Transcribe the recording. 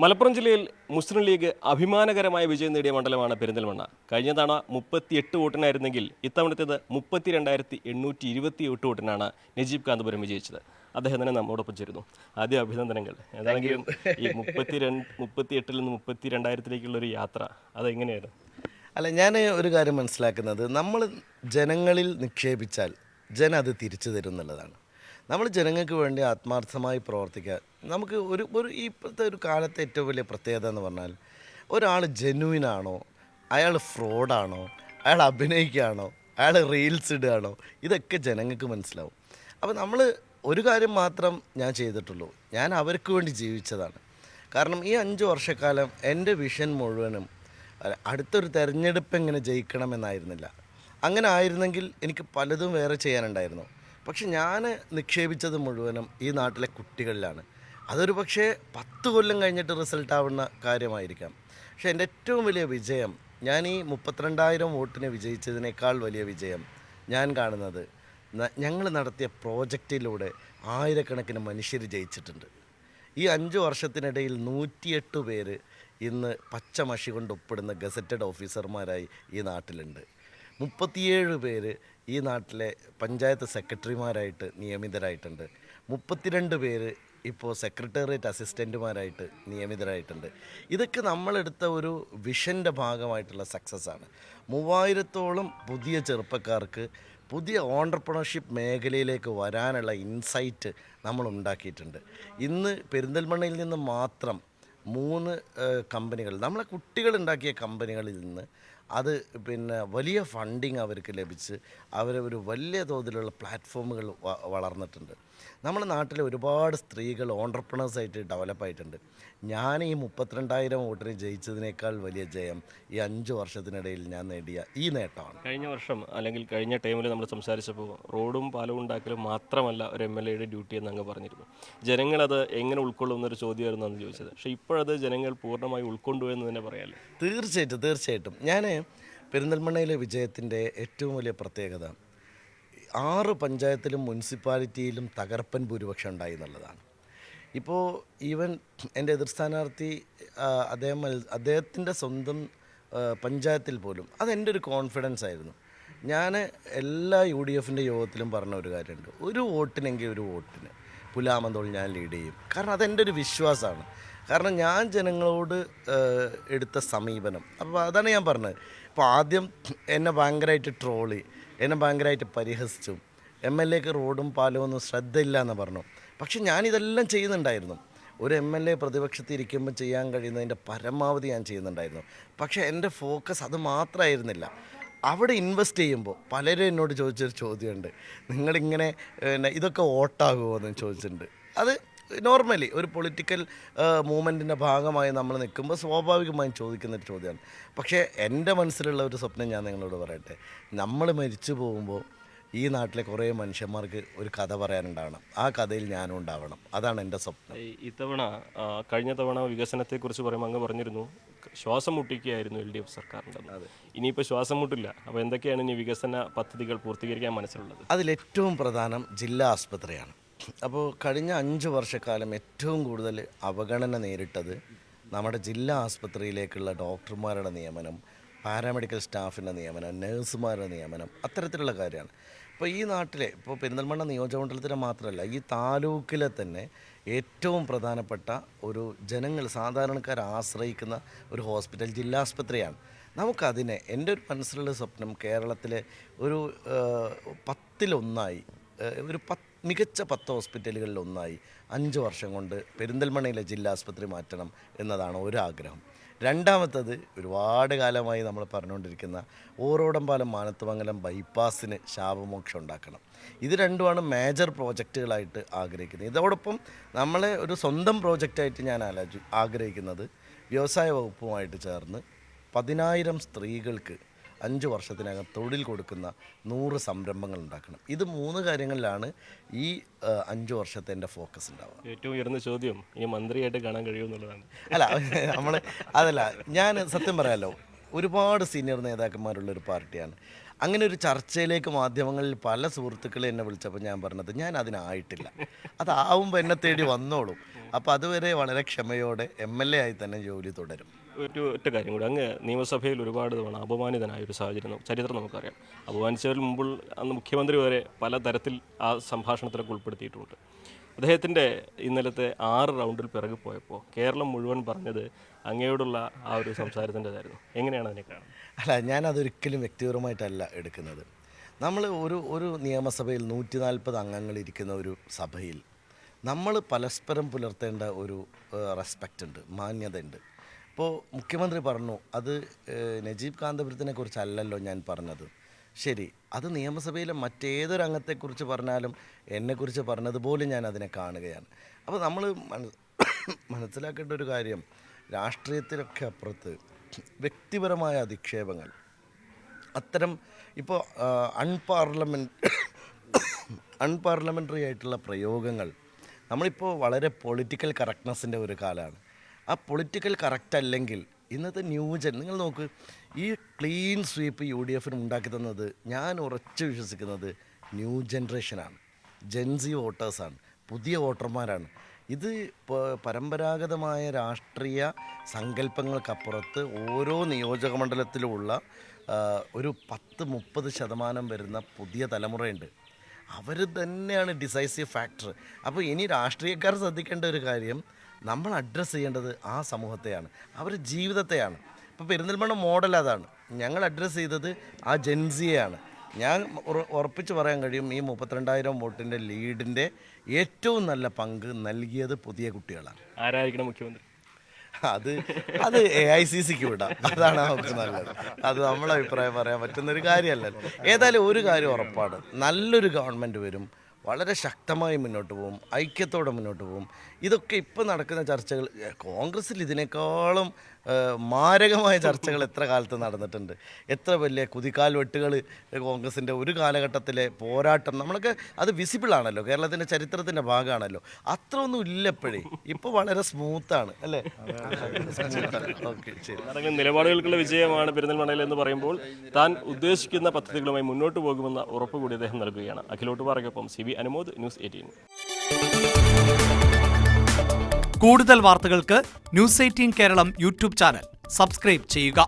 മലപ്പുറം ജില്ലയിൽ മുസ്ലിം ലീഗ് അഭിമാനകരമായ വിജയം നേടിയ മണ്ഡലമാണ് പെരിന്തൽമണ്ണ. കഴിഞ്ഞ തവണ 38 വോട്ടിനായിരുന്നെങ്കിൽ ഇത്തവണത്തേത് 32,828 വോട്ടിനാണ് നജീബ് കാന്തപുരം വിജയിച്ചത്. അദ്ദേഹം തന്നെ നമ്മോടൊപ്പം ചേരുന്നു. ആദ്യം അഭിനന്ദനങ്ങൾ. ഏതാണെങ്കിലും ഈ 38-ൽ നിന്ന് 32,000-ലേക്കുള്ള ഒരു യാത്ര അതെങ്ങനെയായിരുന്നു? അല്ല, ഞാൻ ഒരു കാര്യം മനസ്സിലാക്കുന്നത്, നമ്മൾ ജനങ്ങളിൽ നിക്ഷേപിച്ചാൽ ജനം അത് തിരിച്ചു തരും എന്നുള്ളതാണ്. നമ്മൾ ജനങ്ങൾക്ക് വേണ്ടി ആത്മാർത്ഥമായി പ്രവർത്തിക്കുക. നമുക്ക് ഒരു ഇപ്പോഴത്തെ ഒരു കാലത്തെ ഏറ്റവും വലിയ പ്രത്യേകത എന്ന് പറഞ്ഞാൽ, ഒരാൾ ജെന്യുവിനാണോ, അയാൾ ഫ്രോഡാണോ, അയാൾ അഭിനയിക്കുകയാണോ, അയാൾ റീൽസ് ഇടുകയാണോ, ഇതൊക്കെ ജനങ്ങൾക്ക് മനസ്സിലാവും. അപ്പോൾ നമ്മൾ ഒരു കാര്യം മാത്രം ഞാൻ ചെയ്തിട്ടുള്ളൂ, ഞാൻ അവർക്ക് വേണ്ടി ജീവിച്ചതാണ്. കാരണം ഈ 5 വർഷക്കാലം എൻ്റെ വിഷൻ മുഴുവനും അടുത്തൊരു തെരഞ്ഞെടുപ്പ് എങ്ങനെ ജയിക്കണമെന്നായിരുന്നില്ല. അങ്ങനെ ആയിരുന്നെങ്കിൽ എനിക്ക് പലതും വേറെ ചെയ്യാനുണ്ടായിരുന്നു. പക്ഷെ ഞാൻ നിക്ഷേപിച്ചത് മുഴുവനും ഈ നാട്ടിലെ കുട്ടികളിലാണ്. അതൊരു പക്ഷേ 10 കൊല്ലം കഴിഞ്ഞിട്ട് റിസൾട്ട് ആവുന്ന കാര്യമായിരിക്കാം. പക്ഷേ എൻ്റെ ഏറ്റവും വലിയ വിജയം, ഞാൻ ഈ 32,000 വോട്ടിന് വിജയിച്ചതിനേക്കാൾ വലിയ വിജയം ഞാൻ കാണുന്നത്, ഞങ്ങൾ നടത്തിയ പ്രോജക്റ്റിലൂടെ ആയിരക്കണക്കിന് മനുഷ്യർ ജയിച്ചിട്ടുണ്ട്. ഈ 5 വർഷത്തിനിടയിൽ 108 പേര് ഇന്ന് പച്ചമഷി കൊണ്ട് ഒപ്പിടുന്ന ഗസറ്റഡ് ഓഫീസർമാരായി ഈ നാട്ടിലുണ്ട്. 37 പേര് ഈ നാട്ടിലെ പഞ്ചായത്ത് സെക്രട്ടറിമാരായിട്ട് നിയമിതരായിട്ടുണ്ട്. 32 പേര് ഇപ്പോൾ സെക്രട്ടേറിയറ്റ് അസിസ്റ്റൻറ്റുമാരായിട്ട് നിയമിതരായിട്ടുണ്ട്. ഇതൊക്കെ നമ്മളെടുത്ത ഒരു വിഷൻ്റെ ഭാഗമായിട്ടുള്ള സക്സസ്സാണ്. 3000-ഓളം പുതിയ ചെറുപ്പക്കാർക്ക് പുതിയ ഓൺട്രപ്രണർഷിപ്പ് മേഖലയിലേക്ക് വരാനുള്ള ഇൻസൈറ്റ് നമ്മൾ ഉണ്ടാക്കിയിട്ടുണ്ട്. ഇന്ന് പെരിന്തൽമണ്ണയിൽ നിന്ന് മാത്രം 3 കമ്പനികൾ, നമ്മളെ കുട്ടികളുണ്ടാക്കിയ കമ്പനികളിൽ നിന്ന് അത് വലിയ ഫണ്ടിങ് അവർക്ക് ലഭിച്ച് അവർ ഒരു വലിയ തോതിലുള്ള പ്ലാറ്റ്ഫോമുകൾ വളർന്നിട്ടുണ്ട്. നമ്മുടെ നാട്ടിലെ ഒരുപാട് സ്ത്രീകൾ ഓൺട്രപ്രണേഴ്സായിട്ട് ഡെവലപ്പായിട്ടുണ്ട്. ഞാൻ ഈ 32,000 വോട്ടിന് ജയിച്ചതിനേക്കാൾ വലിയ ജയം ഈ 5 വർഷത്തിനിടയിൽ ഞാൻ നേടിയ ഈ നേട്ടമാണ്. കഴിഞ്ഞ വർഷം അല്ലെങ്കിൽ കഴിഞ്ഞ ടൈമിൽ നമ്മൾ സംസാരിച്ചപ്പോൾ റോഡും പാലവും ഉണ്ടാക്കലും മാത്രമല്ല ഒരു MLA യുടെ ഡ്യൂട്ടി എന്ന് അങ്ങ് പറഞ്ഞിരുന്നു. ജനങ്ങളത് എങ്ങനെ ഉൾക്കൊള്ളും എന്നൊരു ചോദ്യമായിരുന്നു അന്ന് ചോദിച്ചത്. പക്ഷേ ഇപ്പോഴത് ജനങ്ങൾ പൂർണ്ണമായി ഉൾക്കൊണ്ടു എന്ന് തന്നെ പറയാമല്ലോ. തീർച്ചയായിട്ടും ഞാൻ പെരിന്തൽമണ്ണയിലെ വിജയത്തിൻ്റെ ഏറ്റവും വലിയ പ്രത്യേകത 6 പഞ്ചായത്തിലും മുനിസിപ്പാലിറ്റിയിലും തകർപ്പൻ ഭൂരിപക്ഷം ഉണ്ടായി എന്നുള്ളതാണ്. ഇപ്പോൾ ഈവൻ എൻ്റെ എതിർ സ്ഥാനാർത്ഥി അദ്ദേഹത്തിൻ്റെ സ്വന്തം പഞ്ചായത്തിൽ പോലും അതെൻ്റെ ഒരു കോൺഫിഡൻസ് ആയിരുന്നു. ഞാൻ എല്ലാ UDFൻ്റെ യോഗത്തിലും പറഞ്ഞ ഒരു കാര്യമുണ്ട്, ഒരു വോട്ടിനെങ്കിൽ ഒരു വോട്ടിന് പുലാമന്തോൾ ഞാൻ ലീഡ് ചെയ്യും. കാരണം അതെൻ്റെ ഒരു വിശ്വാസമാണ്. കാരണം ഞാൻ ജനങ്ങളോട് എടുത്ത സമീപനം, അപ്പോൾ അതാണ് ഞാൻ പറഞ്ഞത്. ഇപ്പോൾ ആദ്യം എന്നെ ഭയങ്കരമായിട്ട് ട്രോളി, എന്നെ ഭയങ്കരമായിട്ട് പരിഹസിച്ചു, MLAക്ക് റോഡും പാലവും ഒന്നും ശ്രദ്ധയില്ല എന്ന് പറഞ്ഞു. പക്ഷെ ഞാനിതെല്ലാം ചെയ്യുന്നുണ്ടായിരുന്നു. ഒരു MLA പ്രതിപക്ഷത്തിൽ ഇരിക്കുമ്പോൾ ചെയ്യാൻ കഴിയുന്നതിൻ്റെ പരമാവധി ഞാൻ ചെയ്യുന്നുണ്ടായിരുന്നു. പക്ഷേ എൻ്റെ ഫോക്കസ് അത് മാത്രമായിരുന്നില്ല. അവിടെ ഇൻവെസ്റ്റ് ചെയ്യുമ്പോൾ പലരും എന്നോട് ചോദിച്ചൊരു ചോദ്യമുണ്ട്, നിങ്ങളിങ്ങനെ ഇതൊക്കെ വോട്ടാകുമോ എന്ന് ചോദിച്ചിട്ടുണ്ട്. അത് നോർമലി ഒരു പൊളിറ്റിക്കൽ മൂവ്മെൻറ്റിൻ്റെ ഭാഗമായി നമ്മൾ നിൽക്കുമ്പോൾ സ്വാഭാവികമായും ചോദിക്കുന്നൊരു ചോദ്യമാണ്. പക്ഷേ എൻ്റെ മനസ്സിലുള്ള ഒരു സ്വപ്നം ഞാൻ നിങ്ങളോട് പറയട്ടെ, നമ്മൾ മരിച്ചു പോകുമ്പോൾ ഈ നാട്ടിലെ കുറേ മനുഷ്യന്മാർക്ക് ഒരു കഥ പറയാനുണ്ടാവണം. ആ കഥയിൽ ഞാനും ഉണ്ടാവണം. അതാണ് എൻ്റെ സ്വപ്നം. ഇത്തവണ കഴിഞ്ഞ തവണ വികസനത്തെക്കുറിച്ച് പറയുമ്പോൾ അങ്ങ് പറഞ്ഞിരുന്നു ശ്വാസം മുട്ടിക്കുകയായിരുന്നു LDF സർക്കാരിൻ്റെ. ഇനിയിപ്പോൾ ശ്വാസം മുട്ടില്ല. അപ്പോൾ എന്തൊക്കെയാണ് ഇനി വികസന പദ്ധതികൾ പൂർത്തീകരിക്കാൻ മനസ്സിലുള്ളത്? അതിലേറ്റവും പ്രധാനം ജില്ലാ ആസ്പത്രിയാണ്. അപ്പോൾ കഴിഞ്ഞ 5 വർഷക്കാലം ഏറ്റവും കൂടുതൽ അവഗണന നേരിട്ടത് നമ്മുടെ ജില്ലാ ആസ്പത്രിയിലേക്കുള്ള ഡോക്ടർമാരുടെ നിയമനം, പാരാമെഡിക്കൽ സ്റ്റാഫിൻ്റെ നിയമനം, നഴ്സുമാരുടെ നിയമനം, അത്തരത്തിലുള്ള കാര്യമാണ്. ഇപ്പോൾ ഈ നാട്ടിലെ, ഇപ്പോൾ പെരിന്തൽമണ്ണ നിയോജകമണ്ഡലത്തിലെ മാത്രമല്ല, ഈ താലൂക്കിലെ തന്നെ ഏറ്റവും പ്രധാനപ്പെട്ട ഒരു ജനങ്ങൾ സാധാരണക്കാർ ആശ്രയിക്കുന്ന ഒരു ഹോസ്പിറ്റൽ ജില്ലാ ആസ്പത്രിയാണ്. നമുക്കതിനെ, എൻ്റെ ഒരു മനസ്സിലുള്ള സ്വപ്നം, കേരളത്തിലെ ഒരു 10-ൽ-1 ഒരു മികച്ച 10 ഹോസ്പിറ്റലുകളിൽ ഒന്നായി 5 വർഷം കൊണ്ട് പെരിന്തൽമണ്ണയിലെ ജില്ലാ ആസ്പത്രി മാറ്റണം എന്നതാണ് ഒരാഗ്രഹം. രണ്ടാമത്തത്, ഒരുപാട് കാലമായി നമ്മൾ പറഞ്ഞുകൊണ്ടിരിക്കുന്ന ഓരോടമ്പാലം മാനത്തുമംഗലം ബൈപ്പാസിന് ശാപമോക്ഷം ഉണ്ടാക്കണം. ഇത് രണ്ടുമാണ് മേജർ പ്രോജക്റ്റുകളായിട്ട് ആഗ്രഹിക്കുന്നത്. ഇതോടൊപ്പം നമ്മളെ ഒരു സ്വന്തം പ്രോജക്റ്റായിട്ട് ഞാൻ ആഗ്രഹിക്കുന്നത്, വ്യവസായ വകുപ്പുമായിട്ട് ചേർന്ന് 10,000 സ്ത്രീകൾക്ക് 5 വർഷത്തിനകം തൊഴിൽ കൊടുക്കുന്ന 100 സംരംഭങ്ങൾ ഉണ്ടാക്കണം. ഇത് 3 കാര്യങ്ങളിലാണ് ഈ 5 വർഷത്തെ എൻ്റെ ഫോക്കസ് ഉണ്ടാവുക. ഏറ്റവും ഉയർന്ന ചോദ്യം, ഈ മന്ത്രിയായിട്ട് കാണാൻ കഴിയുമെന്നുള്ളതാണ്. അതല്ല, ഞാൻ സത്യം പറയാമല്ലോ, ഒരുപാട് സീനിയർ നേതാക്കന്മാരുള്ളൊരു പാർട്ടിയാണ്. അങ്ങനെ ഒരു ചർച്ചയിലേക്ക് മാധ്യമങ്ങളിൽ പല സുഹൃത്തുക്കളെ എന്നെ വിളിച്ചപ്പോൾ ഞാൻ പറഞ്ഞത് ഞാൻ അതിനായിട്ടില്ല, അതാവുമ്പോൾ എന്നെ തേടി വന്നോളും. അപ്പോൾ അതുവരെ വളരെ ക്ഷമയോടെ MLA ആയി തന്നെ ജോലി തുടരും. ഒറ്റ കാര്യം കൂടി, അങ്ങ് നിയമസഭയിൽ ഒരുപാട് തവണ അപമാനിതനായ ഒരു സാഹചര്യം ചരിത്രം നമുക്കറിയാം. അപമാനിച്ചതിന് മുമ്പ് അന്ന് മുഖ്യമന്ത്രി വരെ പല തരത്തിൽ ആ സംഭാഷണത്തിലൊക്കെ ഉൾപ്പെടുത്തിയിട്ടുമുണ്ട്. അദ്ദേഹത്തിൻ്റെ ഇന്നലത്തെ 6 റൗണ്ടിൽ പിറകു പോയപ്പോൾ കേരളം മുഴുവൻ പറഞ്ഞത് അങ്ങയോടുള്ള ആ ഒരു സംസാരത്തിൻ്റെതായിരുന്നു. എങ്ങനെയാണ് അതിനെ കാണുന്നത്? അല്ല, ഞാനതൊരിക്കലും വ്യക്തിപരമായിട്ടല്ല എടുക്കുന്നത്. നമ്മൾ ഒരു നിയമസഭയിൽ 140 അംഗങ്ങൾ ഇരിക്കുന്ന ഒരു സഭയിൽ നമ്മൾ പരസ്പരം പുലർത്തേണ്ട ഒരു റെസ്പെക്റ്റ് ഉണ്ട്, മാന്യതയുണ്ട്. ഇപ്പോൾ മുഖ്യമന്ത്രി പറഞ്ഞു അത് നജീബ് കാന്തപുരത്തിനെ കുറിച്ചല്ലല്ലോ ഞാൻ പറഞ്ഞത്. ശരി, അത് നിയമസഭയിലെ മറ്റേതൊരു അംഗത്തെക്കുറിച്ച് പറഞ്ഞാലും എന്നെക്കുറിച്ച് പറഞ്ഞതുപോലെ ഞാൻ അതിനെ കാണുകയാണ്. അപ്പോൾ നമ്മൾ മനസ്സിലാക്കേണ്ട ഒരു കാര്യം, രാഷ്ട്രീയത്തിലൊക്കെ അപ്പുറത്ത് വ്യക്തിപരമായ അധിക്ഷേപങ്ങൾ, അത്തരം ഇപ്പോൾ അൺപാർലമെൻ്ററി ആയിട്ടുള്ള പ്രയോഗങ്ങൾ, നമ്മളിപ്പോൾ വളരെ പൊളിറ്റിക്കൽ കറക്റ്റ്നെസ്സിൻ്റെ ഒരു കാലമാണ്. ആ പൊളിറ്റിക്കൽ കറക്റ്റ് അല്ലെങ്കിൽ ഇന്നത്തെ ന്യൂജൻ, നിങ്ങൾ നോക്ക്, ഈ ക്ലീൻ സ്വീപ്പ് UDF ഉണ്ടാക്കി തന്നത് ഞാൻ ഉറച്ചു വിശ്വസിക്കുന്നത് ന്യൂ ജനറേഷനാണ്, ജെൻസി വോട്ടേഴ്സാണ്, പുതിയ വോട്ടർമാരാണ്. ഇത് പരമ്പരാഗതമായ രാഷ്ട്രീയ സങ്കല്പങ്ങൾക്കപ്പുറത്ത് ഓരോ നിയോജക മണ്ഡലത്തിലുമുള്ള ഒരു 10-30% വരുന്ന പുതിയ തലമുറയുണ്ട്. അവർ തന്നെയാണ് ഡിസൈസീവ് ഫാക്ടർ. അപ്പോൾ ഇനി രാഷ്ട്രീയക്കാർ ശ്രദ്ധിക്കേണ്ട ഒരു കാര്യം, നമ്മൾ അഡ്രസ്സ് ചെയ്യേണ്ടത് ആ സമൂഹത്തെയാണ്, അവരുടെ ജീവിതത്തെയാണ്. ഇപ്പോൾ പെരിന്തൽമണ്ണ മോഡൽ അതാണ്. ഞങ്ങൾ അഡ്രസ്സ് ചെയ്തത് ആ ജെൻസിയെയാണ്. ഞാൻ ഉറപ്പിച്ച് പറയാൻ കഴിയും, ഈ 32,000 വോട്ടിൻ്റെ ലീഡിൻ്റെ ഏറ്റവും നല്ല പങ്ക് നൽകിയത് പുതിയ കുട്ടികളാണ്. ആരായിരിക്കണം മുഖ്യമന്ത്രി? അത് AICCക്ക് വിടാം, അതാണ് നമുക്ക് നല്ലത്. അത് നമ്മളെ അഭിപ്രായം പറയാൻ പറ്റുന്നൊരു കാര്യമല്ലല്ലോ. ഏതായാലും ഒരു കാര്യം ഉറപ്പാണ്, നല്ലൊരു ഗവൺമെൻറ് വരും, വളരെ ശക്തമായി മുന്നോട്ട് പോകും, ഐക്യത്തോടെ മുന്നോട്ട് പോകും. ഇതൊക്കെ ഇപ്പോൾ നടക്കുന്ന ചർച്ചകൾ, കോൺഗ്രസ്സിൽ ഇതിനേക്കാളും മാരകമായ ചർച്ചകൾ എത്ര കാലത്ത് നടന്നിട്ടുണ്ട്. എത്ര വലിയ കുതികാൽ വെട്ടുകൾ കോൺഗ്രസിൻ്റെ ഒരു കാലഘട്ടത്തിലെ പോരാട്ടം, നമ്മളൊക്കെ അത് വിസിബിളാണല്ലോ, കേരളത്തിൻ്റെ ചരിത്രത്തിൻ്റെ ഭാഗമാണല്ലോ. അത്ര ഒന്നും ഇല്ലപ്പോഴേ, ഇപ്പോൾ വളരെ സ്മൂത്താണ് അല്ലേ? ഓക്കെ, ശരി. നിലപാടുകൾക്കുള്ള വിജയമാണ് പെരിന്തൽമണ്ണയിൽ എന്ന് പറയുമ്പോൾ താൻ ഉദ്ദേശിക്കുന്ന പദ്ധതികളുമായി മുന്നോട്ട് പോകുമെന്ന ഉറപ്പ് കൂടി അദ്ദേഹം നൽകുകയാണ്. അഖിലോട്ട് പാറയ്ക്കൊപ്പം CB അനുമോദ്, ന്യൂസ് 18. കൂടുതൽ വാർത്തകൾക്ക് news 18 Keralam YouTube channel subscribe ചെയ്യുക.